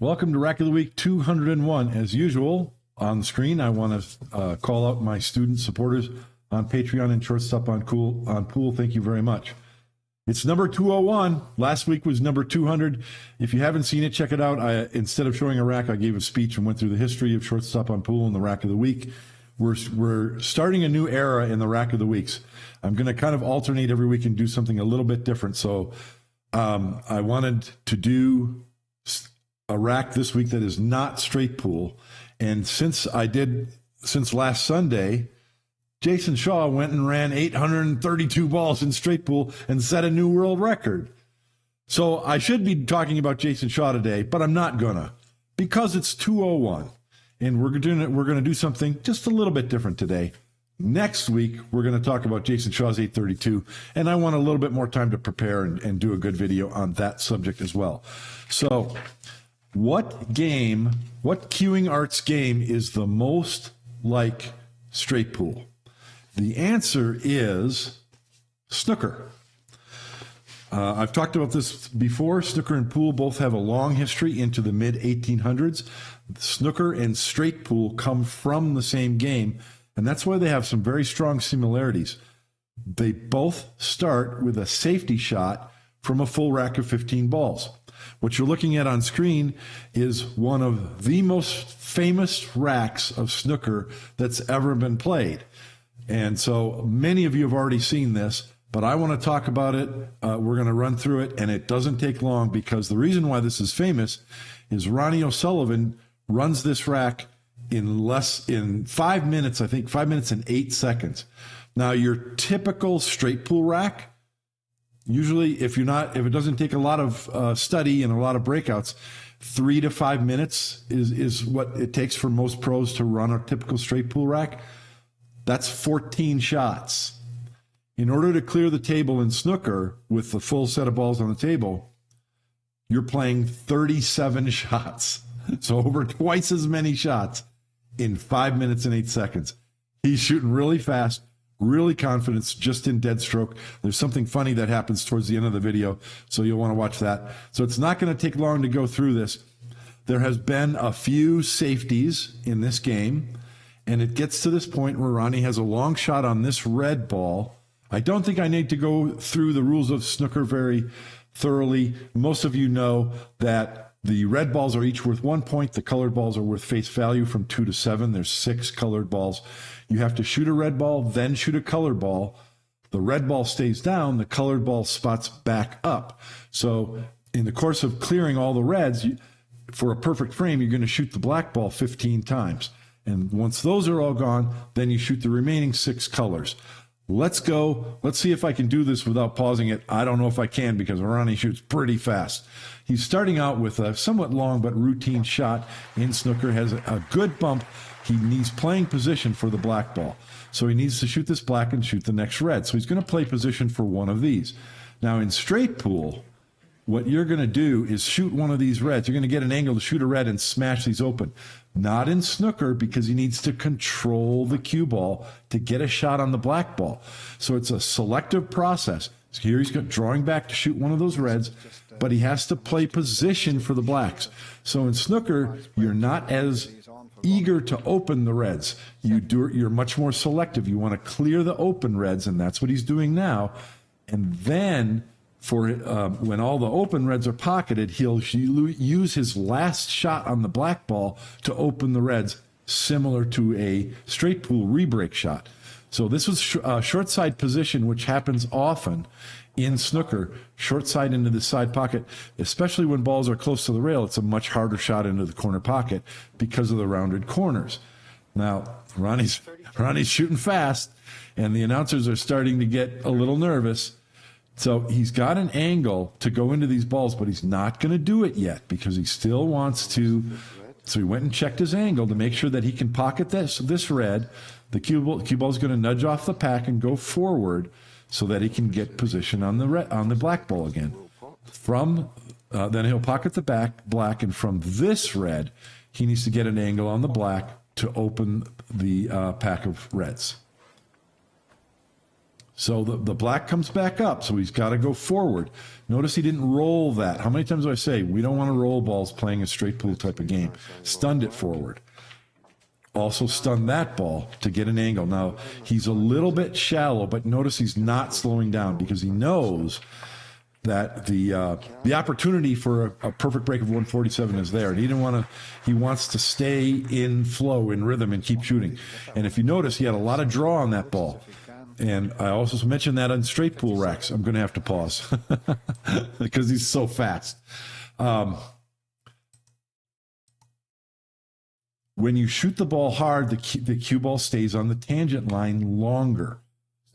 Welcome to Rack of the Week 201. As usual, on the screen, I want to call out my student supporters on Patreon and Shortstop on Pool. Thank you very much. It's number 201. Last week was number 200. If you haven't seen it, check it out. Instead of showing a rack, I gave a speech and went through the history of Shortstop on Pool and the Rack of the Week. We're starting a new era in the Rack of the Weeks. I'm going to kind of alternate every week and do something a little bit different. So I wanted to do a rack this week that is not straight pool. And since last Sunday, Jason Shaw went and ran 832 balls in straight pool and set a new world record. So I should be talking about Jason Shaw today, but I'm not gonna, because it's 201. And we're going to do something just a little bit different today. Next week, we're going to talk about Jason Shaw's 832, and I want a little bit more time to prepare and do a good video on that subject as well. So what queuing arts game is the most like straight pool? The answer is snooker. I've talked about this before. Snooker and pool both have a long history into the mid-1800s. Snooker and straight pool come from the same game, and that's why they have some very strong similarities. They both start with a safety shot from a full rack of 15 balls. What you're looking at on screen is one of the most famous racks of snooker that's ever been played. And so many of you have already seen this, but I want to talk about it. We're going to run through it, and it doesn't take long, because the reason why this is famous is Ronnie O'Sullivan runs this rack in 5 minutes, I think 5 minutes and 8 seconds. Now, your typical straight pool rack, usually if it doesn't take a lot of study and a lot of breakouts, 3 to 5 minutes is what it takes for most pros to run a typical straight pool rack. That's 14 shots. In order to clear the table in snooker with the full set of balls on the table, you're playing 37 shots. So over twice as many shots in 5 minutes and 8 seconds. He's shooting really fast, really confident, just in dead stroke. There's something funny that happens towards the end of the video, so you'll want to watch that. So it's not going to take long to go through this. There has been a few safeties in this game, and it gets to this point where Ronnie has a long shot on this red ball. I don't think I need to go through the rules of snooker very thoroughly. Most of you know that the red balls are each worth 1 point. The colored balls are worth face value from 2 to 7. There's 6 colored balls. You have to shoot a red ball, then shoot a colored ball. The red ball stays down. The colored ball spots back up. So in the course of clearing all the reds, for a perfect frame, you're going to shoot the black ball 15 times. And once those are all gone, then you shoot the remaining 6 colors. Let's go. Let's see if I can do this without pausing it. I don't know if I can, because Ronnie shoots pretty fast. He's starting out with a somewhat long but routine shot in snooker, has a good bump. He needs playing position for the black ball. So he needs to shoot this black and shoot the next red. So he's going to play position for one of these. Now in straight pool, what you're going to do is shoot one of these reds. You're going to get an angle to shoot a red and smash these open. Not in snooker, because he needs to control the cue ball to get a shot on the black ball. So it's a selective process. So here he's drawing back to shoot one of those reds, but he has to play position for the blacks. So in snooker, you're not as eager to open the reds. You're much more selective. You want to clear the open reds, and that's what he's doing now. And then when all the open reds are pocketed, he'll use his last shot on the black ball to open the reds, similar to a straight pool rebreak shot. So this was short side position, which happens often in snooker. Short side into the side pocket, especially when balls are close to the rail, it's a much harder shot into the corner pocket because of the rounded corners. Now, Ronnie's shooting fast, and the announcers are starting to get a little nervous. So he's got an angle to go into these balls, but he's not going to do it yet, because he still wants to. So he went and checked his angle to make sure that he can pocket this red. The cue ball is going to nudge off the pack and go forward so that he can get position on the black ball again. Then he'll pocket the black, and from this red, he needs to get an angle on the black to open the pack of reds. So the black comes back up, so he's got to go forward. Notice he didn't roll that. How many times do I say we don't want to roll balls playing a straight pool type of game? Stunned it forward. Also stunned that ball to get an angle. Now, he's a little bit shallow, but notice he's not slowing down because he knows that the opportunity for a perfect break of 147 is there. And he wants to stay in flow, in rhythm, and keep shooting. And if you notice, he had a lot of draw on that ball. And I also mentioned that on straight pool racks. I'm going to have to pause because he's so fast. When you shoot the ball hard, the cue ball stays on the tangent line longer.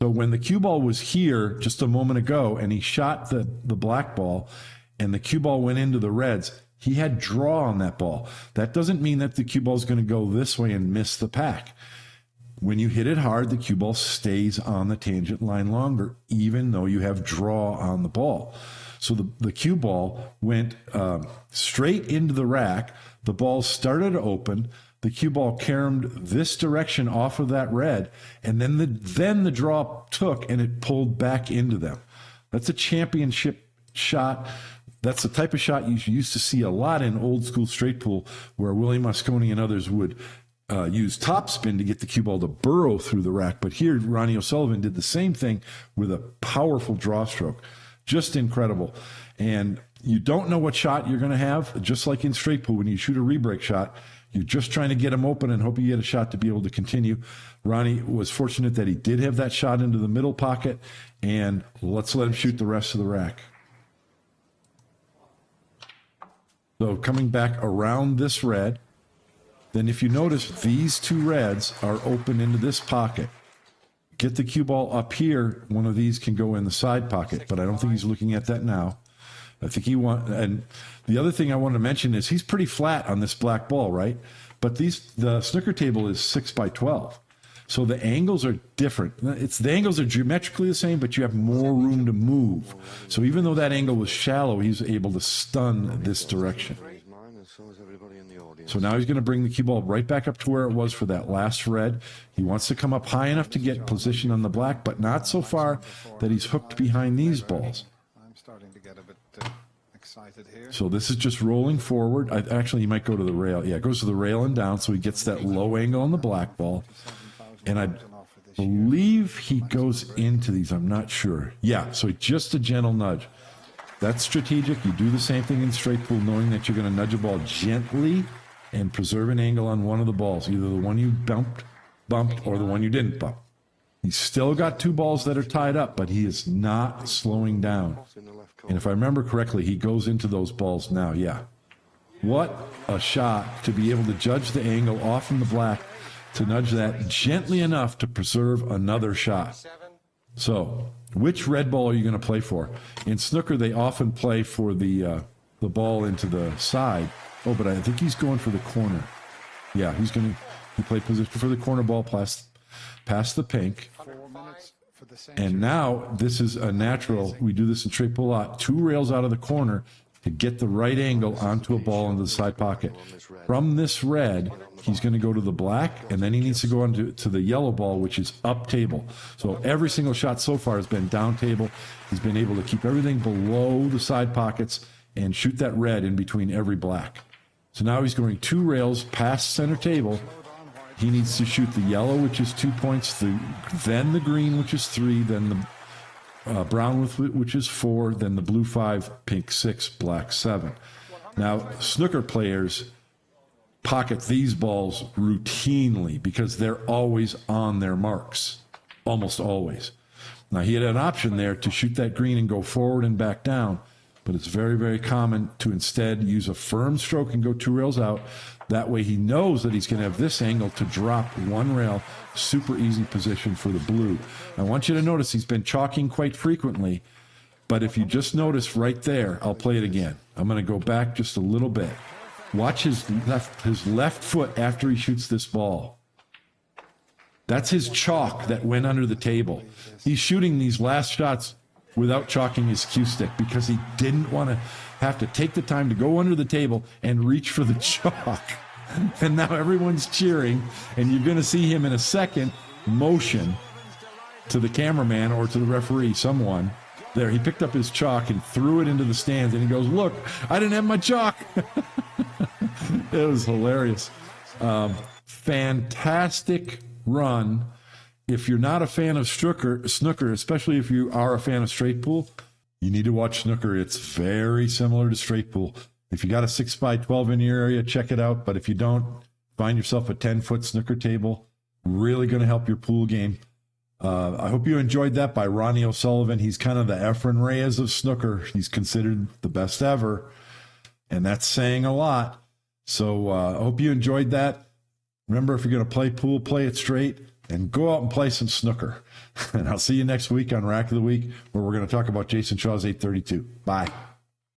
So when the cue ball was here just a moment ago and he shot the black ball and the cue ball went into the reds, he had draw on that ball. That doesn't mean that the cue ball is going to go this way and miss the pack. When you hit it hard, the cue ball stays on the tangent line longer, even though you have draw on the ball. So the cue ball went straight into the rack. The ball started to open. The cue ball caromed this direction off of that red, and then the draw took and it pulled back into them. That's a championship shot. That's the type of shot you used to see a lot in old school straight pool, where Willie Mosconi and others would use topspin to get the cue ball to burrow through the rack. But here, Ronnie O'Sullivan did the same thing with a powerful draw stroke. Just incredible. And you don't know what shot you're going to have, just like in straight pool. When you shoot a rebreak shot, you're just trying to get him open and hope you get a shot to be able to continue. Ronnie was fortunate that he did have that shot into the middle pocket, and let's let him shoot the rest of the rack. So coming back around this red, then if you notice, these two reds are open into this pocket. Get the cue ball up here, one of these can go in the side pocket, but I don't think he's looking at that now. I think and the other thing I want to mention is he's pretty flat on this black ball, right? But the snooker table is 6x12. So the angles are different. The angles are geometrically the same, but you have more room to move. So even though that angle was shallow, he's able to stun this direction. So now he's going to bring the cue ball right back up to where it was for that last red. He wants to come up high enough to get position on the black, but not so far that he's hooked behind these balls. I'm starting to get a bit excited here. So this is just rolling forward. Actually, he might go to the rail. Yeah, it goes to the rail and down, so he gets that low angle on the black ball. And I believe he goes into these. I'm not sure. Yeah, so just a gentle nudge. That's strategic. You do the same thing in straight pool, knowing that you're going to nudge a ball gently and preserve an angle on one of the balls, either the one you bumped, or the one you didn't bump. He's still got two balls that are tied up, but he is not slowing down. And if I remember correctly, he goes into those balls now. Yeah. What a shot to be able to judge the angle off from the black, to nudge that gently enough to preserve another shot. So which red ball are you going to play for? In snooker, they often play for the ball into the side. Oh, but I think he's going for the corner. Yeah, he played position for the corner ball past the pink. And now this is a natural. We do this in straight pool a lot. Two rails out of the corner to get the right angle onto a ball into the side pocket. From this red, he's going to go to the black, and then he needs to go on to the yellow ball, which is up table. So every single shot so far has been down table. He's been able to keep everything below the side pockets and shoot that red in between every black. So now he's going two rails past center table. He needs to shoot the yellow, which is 2 points, then the green, which is 3, then the brown, which is 4, then the blue 5, pink 6, black 7. Now, snooker players pocket these balls routinely because they're always on their marks, almost always. Now, he had an option there to shoot that green and go forward and back down, but it's very, very common to instead use a firm stroke and go two rails out. That way he knows that he's going to have this angle to drop one rail. Super easy position for the blue. I want you to notice he's been chalking quite frequently, but if you just notice right there, I'll play it again. I'm going to go back just a little bit. Watch his left foot after he shoots this ball. That's his chalk that went under the table. He's shooting these last shots without chalking his cue stick because he didn't want to have to take the time to go under the table and reach for the chalk. And now everyone's cheering, and you're going to see him in a second motion to the cameraman or to the referee, someone. There, he picked up his chalk and threw it into the stands, and he goes, "Look, I didn't have my chalk." It was hilarious. Fantastic run. If you're not a fan of snooker, especially if you are a fan of straight pool, you need to watch snooker. It's very similar to straight pool. If you got a 6x12 in your area, check it out. But if you don't, find yourself a 10-foot snooker table. Really going to help your pool game. I hope you enjoyed that by Ronnie O'Sullivan. He's kind of the Efren Reyes of snooker. He's considered the best ever, and that's saying a lot. So I hope you enjoyed that. Remember, if you're going to play pool, play it straight, and go out and play some snooker. And I'll see you next week on Rack of the Week, where we're going to talk about Jason Shaw's 832. Bye.